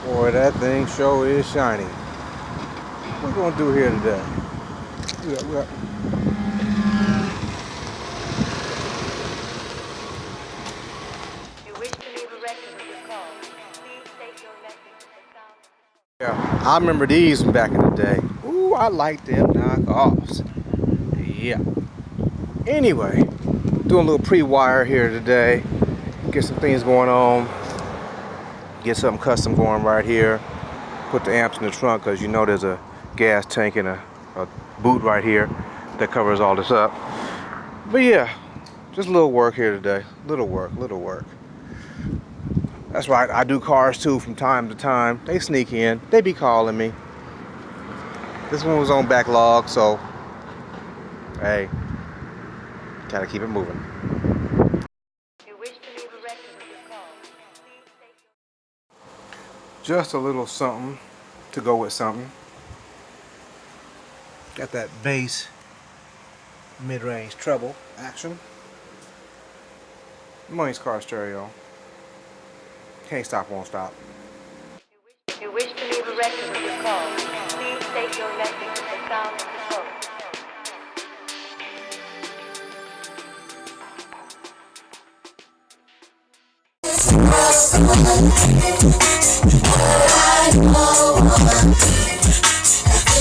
Boy, that thing sure is shiny. What we gonna do here today? Yeah, I remember these from back in the day. Ooh, I like them knockoffs. Yeah. Anyway, doing a little pre-wire here today. Get some things going on. Get something custom going right here. Put the amps in the trunk because you know there's a gas tank and a boot right here that covers all this up. But yeah, just a little work here today. Little work. That's right, I do cars too from time to time. They sneak in, they be calling me. This one was on backlog, so hey, gotta keep it moving. Just a little something to go with something. Got that bass mid-range treble action. Money's car stereo. Can't stop, won't stop. If you wish to leave a record with your call, please state your message at the sound of the tone.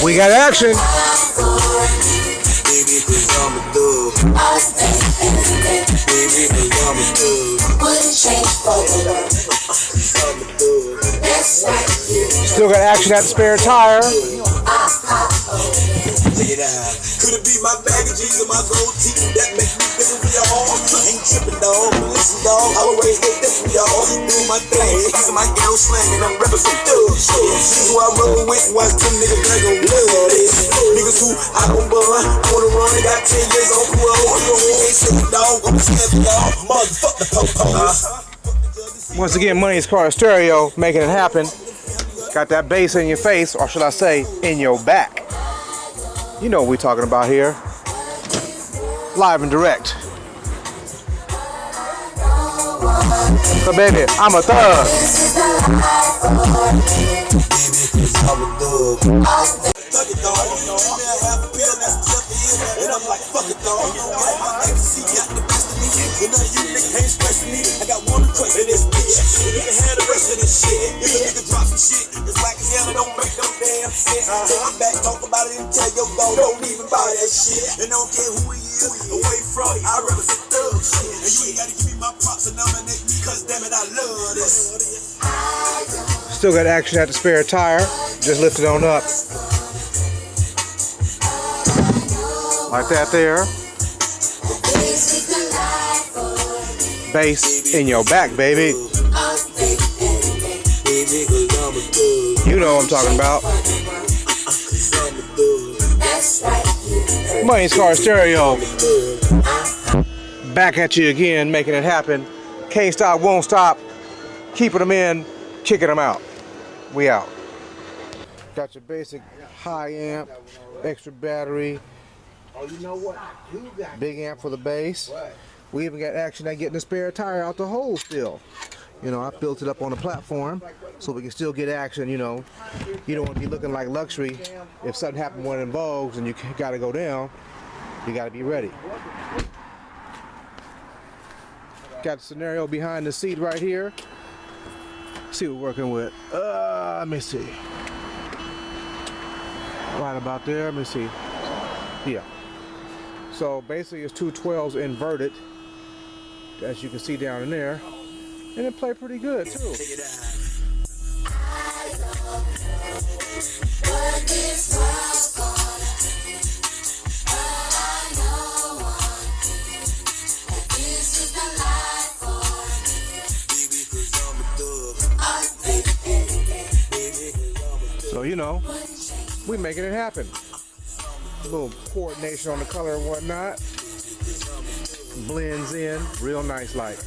We got action. Still got action at the spare tire. Could it be my baggages and my gold teeth that make me feel real hard? Ain't tripping, dog. Listen, dog. I always hate that for y'all. Do my thing. These are my arrow slang and I'm repping some thug shit. This who I roll with. Watch them niggas that gon' love this. Niggas who I don't bun. Wanna run. They got 10 years on parole. You ain't sick, dog. I'm scared for y'all. Motherfuck the po-po. Once again, Money's car stereo, making it happen. Got that bass in your face, or should I say, in your back. You know what we're talking about here. Live and direct. So baby, I'm a thug. I got one request in this bitch. You can have the rest of this shit. If a nigga drop some shit, it's whack as hell, it don't make no damn sense. Take it back, talk about it, and tell your dog, don't even buy that shit. And don't care who he is, away from it, I represent thug shit. And you ain't gotta give me my props and nominate me, cause damn it, I love this. Still got action at the spare tire. Just lift it on up. Like that there. Bass in your back, baby. You know what I'm talking about. Money's car stereo. Back at you again, making it happen. Can't stop, won't stop. Keeping them in, kicking them out. We out. Got your basic high amp, extra battery. Oh, you know what? Big amp for the bass. We even got action at getting the spare tire out the hole still. You know, I built it up on the platform so we can still get action, you know. You don't want to be looking like luxury. If something happened when it involves and you got to go down, you got to be ready. Got the scenario behind the seat right here. See what we're working with. Let me see. Right about there, let me see. Yeah. So basically it's two 12s inverted, as you can see down in there, and it played pretty good too. So you know, we making it happen. A little coordination on the color and whatnot. Blends in real nice like.